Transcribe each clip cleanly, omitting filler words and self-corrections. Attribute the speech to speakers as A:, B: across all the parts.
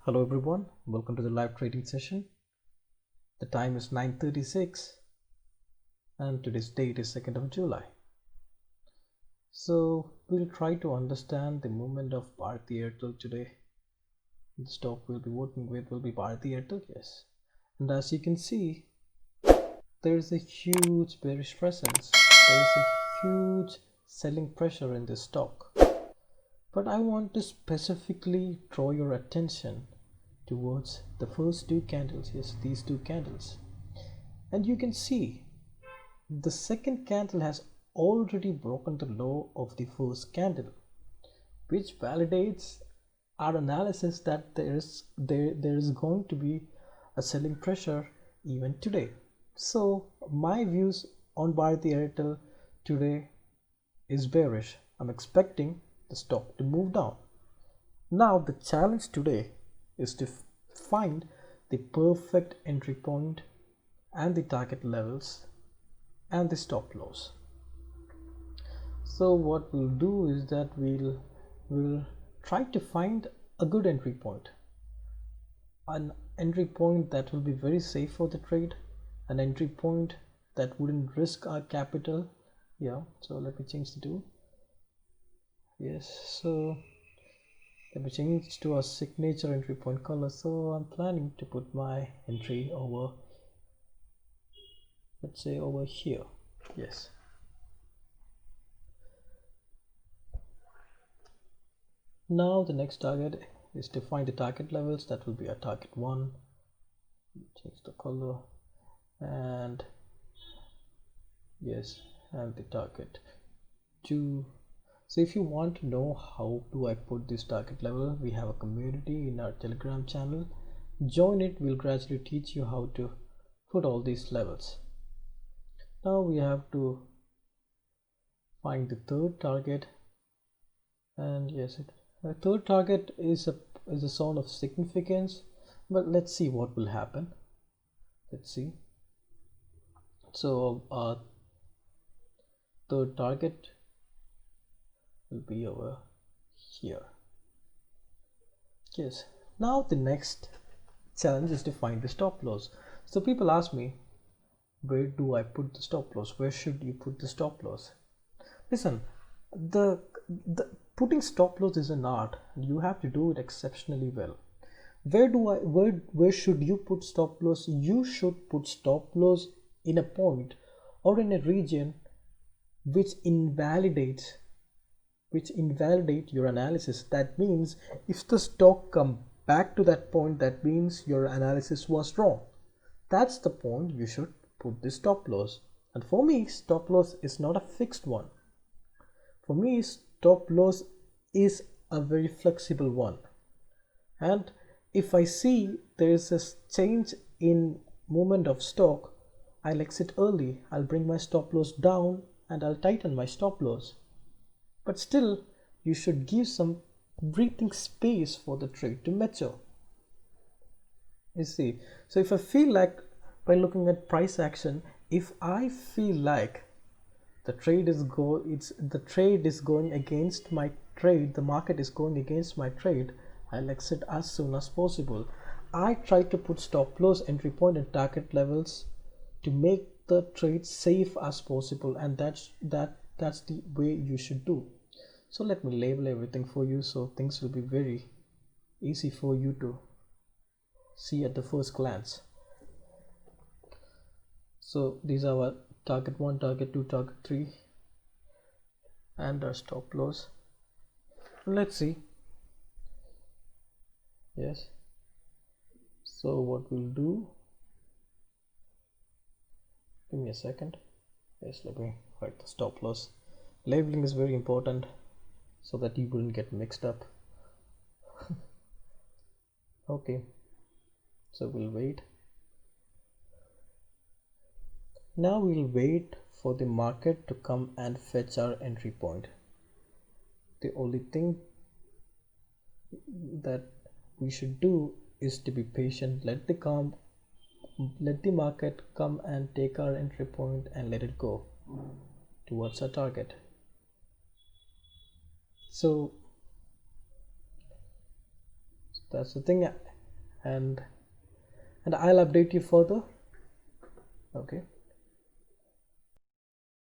A: Hello everyone, welcome to the live trading session. The time is 9:36 and today's date is 2nd of July. So we'll try to understand the movement of Bharti Airtel today. The stock we'll be working with will be Bharti Airtel, yes. And as you can see, there is a huge bearish presence. There is a huge selling pressure in this stock. But I want to specifically draw your attention towards the first two candles. Yes, these two candles, and you can see the second candle has already broken the low of the first candle, which validates our analysis that there is going to be a selling pressure even today. So my views on Bharti Airtel today is bearish. I'm expecting the stock to move down. Now the challenge today is to find the perfect entry point and the target levels and the stop loss. So what we'll do is that we'll try to find a good entry point, an entry point that will be very safe for the trade, an entry point that wouldn't risk our capital. Yeah, so let me change the tool. Yes, so let me change to a signature entry point color. So I'm planning to put my entry over, let's say over here. Yes. Now the next target is to find the target levels. That will be a target 1. Change the color, and yes, and the target 2. So if you want to know how do I put this target level, we have a community in our Telegram channel. Join it. We'll gradually teach you how to put all these levels. Now we have to find the third target, and yes, the third target is a zone of significance, but let's see what will happen. Let's see. So our third target will be over here. Yes, now the next challenge is to find the stop loss. So people ask me, where do I put the stop loss? Where should you put the stop loss? Listen, the putting stop loss is an art. You have to do it exceptionally well. Where should you put stop loss? You should put stop loss in a point or in a region which invalidates your analysis. That means if the stock come back to that point, that means your analysis was wrong. That's the point you should put the stop loss. And for me, stop loss is not a fixed one. For me, stop loss is a very flexible one. And if I see there is a change in movement of stock, I'll exit early. I'll bring my stop loss down and I'll tighten my stop loss. But still, you should give some breathing space for the trade to mature. You see, so if I feel like, by looking at price action, if I feel like the trade is going against my trade, the market is going against my trade, I'll exit as soon as possible. I try to put stop loss, entry point, and target levels to make the trade safe as possible, and that's the way you should do. So let me label everything for you so things will be very easy for you to see at the first glance. So these are our target 1, target 2, target 3, and our stop loss. Let's see. Yes, so what we'll do, give me a second. Yes, let me write the stop loss. Labeling is very important so that you wouldn't get mixed up. Okay, so we'll wait. Now we'll wait for the market to come and fetch our entry point. The only thing that we should do is to be patient. Let the market come and take our entry point and let it go towards our target. So that's the thing. and I'll update you further. Okay.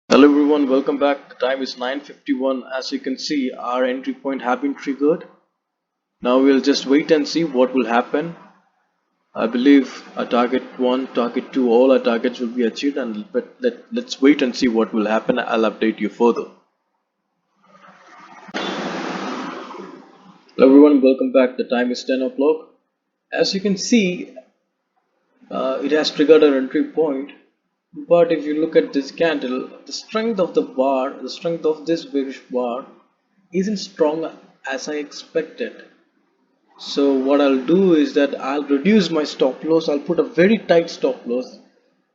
A: Hello everyone, welcome back. The time is 9:51. As you can see, our entry point have been triggered. Now we'll just wait and see what will happen. I believe our target 1, target 2, all our targets will be achieved, and let's wait and see what will happen. I'll update you further. Hello everyone, welcome back. The time is 10 o'clock. As you can see, it has triggered our entry point. But if you look at this candle, the strength of the bar, the strength of this bearish bar isn't strong as I expected. So what I'll do is that I'll reduce my stop loss. I'll put a very tight stop loss,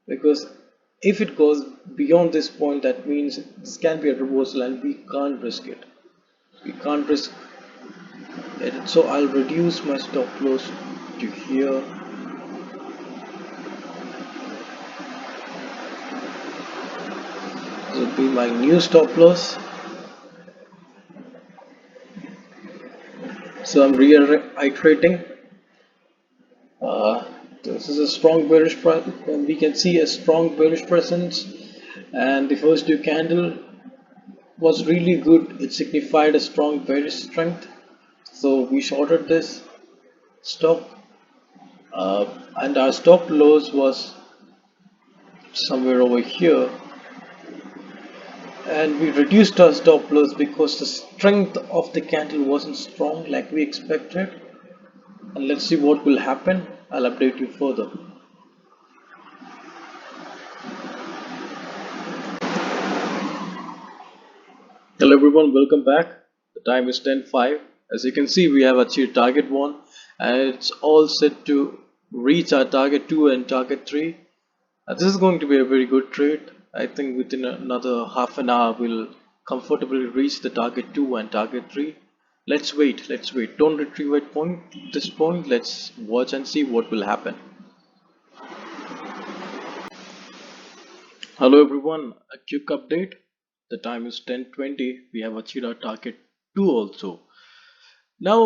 A: because if it goes beyond this point, that means this can be a reversal and we can't risk it. We can't risk it. So I'll reduce my stop loss to here. This will be my new stop loss. So I'm reiterating. This is a strong bearish presence, and we can see a strong bearish presence, and the first two candle was really good. It signified a strong bearish strength, so we shorted this stock, and our stop loss was somewhere over here, and we reduced our stop loss because the strength of the candle wasn't strong like we expected. And let's see what will happen. I'll update you further. Hello everyone, welcome back. The time is 10:05. As you can see, we have achieved target 1, and it's all set to reach our target 2 and target 3. This is going to be a very good trade. I think within another half an hour we'll comfortably reach the target 2 and target 3. Let's wait. Don't retrieve at this point. Let's watch and see what will happen. Hello everyone, a quick update. The time is 10:20. We have achieved our target 2 also. Now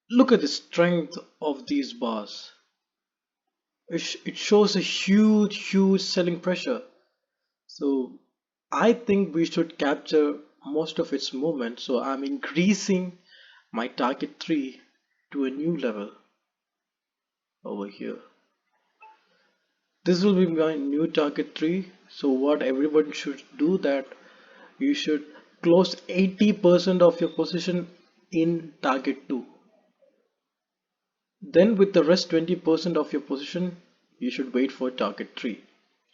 A: look at the strength of these bars. It shows a huge selling pressure. So I think we should capture most of its movement. So I'm increasing my target 3 to a new level over here. This will be my new target 3. So what everyone should do, that you should close 80% of your position in target 2. Then with the rest 20% of your position, you should wait for target 3.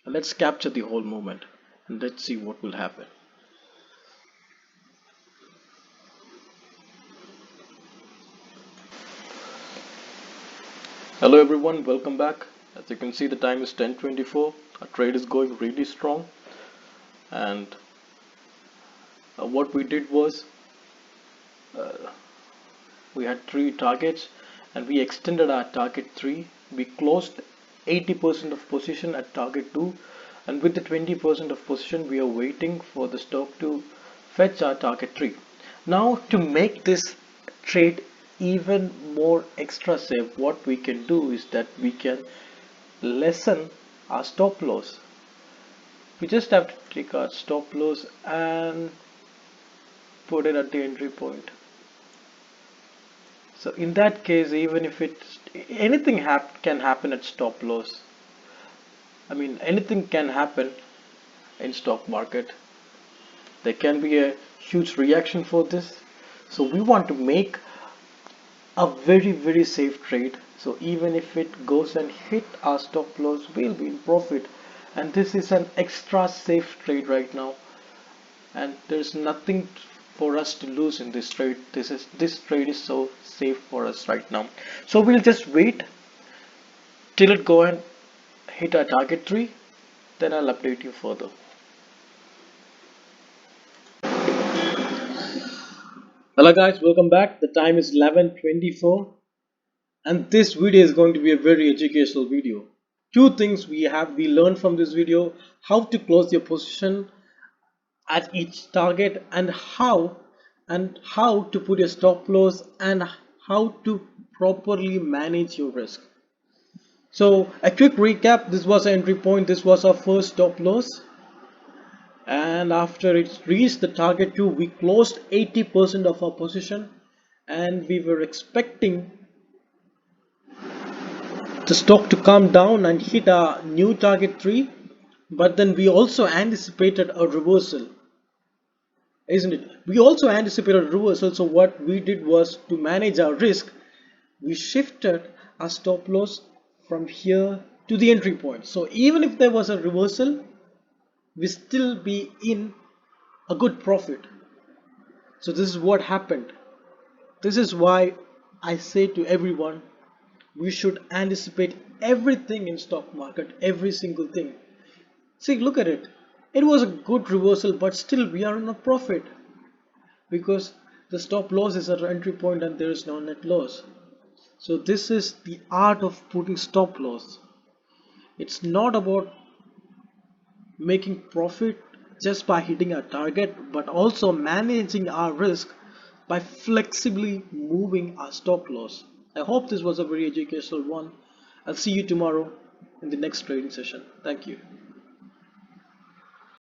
A: And let's capture the whole movement and let's see what will happen. Hello everyone, welcome back. As you can see, the time is 10:24. Our trade is going really strong, and what we did was we had 3 targets and we extended our target 3. We closed 80% of position at target 2, and with the 20% of position we are waiting for the stock to fetch our target 3. Now to make this trade even more extra safe, what we can do is that we can lessen our stop loss. We just have to take our stop loss and put it at the entry point. So in that case, even if anything can happen at stop loss. I mean, anything can happen in stock market. There can be a huge reaction for this. So we want to make a very safe trade. So even if it goes and hit our stop loss, we'll be in profit. And this is an extra safe trade right now. And there's nothing for us to lose in this trade. This trade is so safe for us right now. So we'll just wait till it go and hit our target 3, then I'll update you further. Hello guys, welcome back. The time is 11:24, and this video is going to be a very educational video. 2 things we learned from this video: how to close your position at each target, and how to put your stop loss, and how to properly manage your risk. So a quick recap, this was an entry point, this was our first stop loss, and after it reached the target 2 we closed 80% of our position, and we were expecting the stock to come down and hit a new target 3, but then we also anticipated a reversal, isn't it? We also anticipated a reversal, so what we did was to manage our risk, we shifted our stop loss from here to the entry point. So even if there was a reversal, we still be in a good profit. So this is what happened. This is why I say to everyone, we should anticipate everything in stock market, every single thing. See, look at it. It was a good reversal, but still we are in a profit because the stop loss is at entry point and there is no net loss. So this is the art of putting stop loss. It's not about making profit just by hitting a target, but also managing our risk by flexibly moving our stop loss. I hope this was a very educational one. I'll see you tomorrow in the next trading session. Thank you.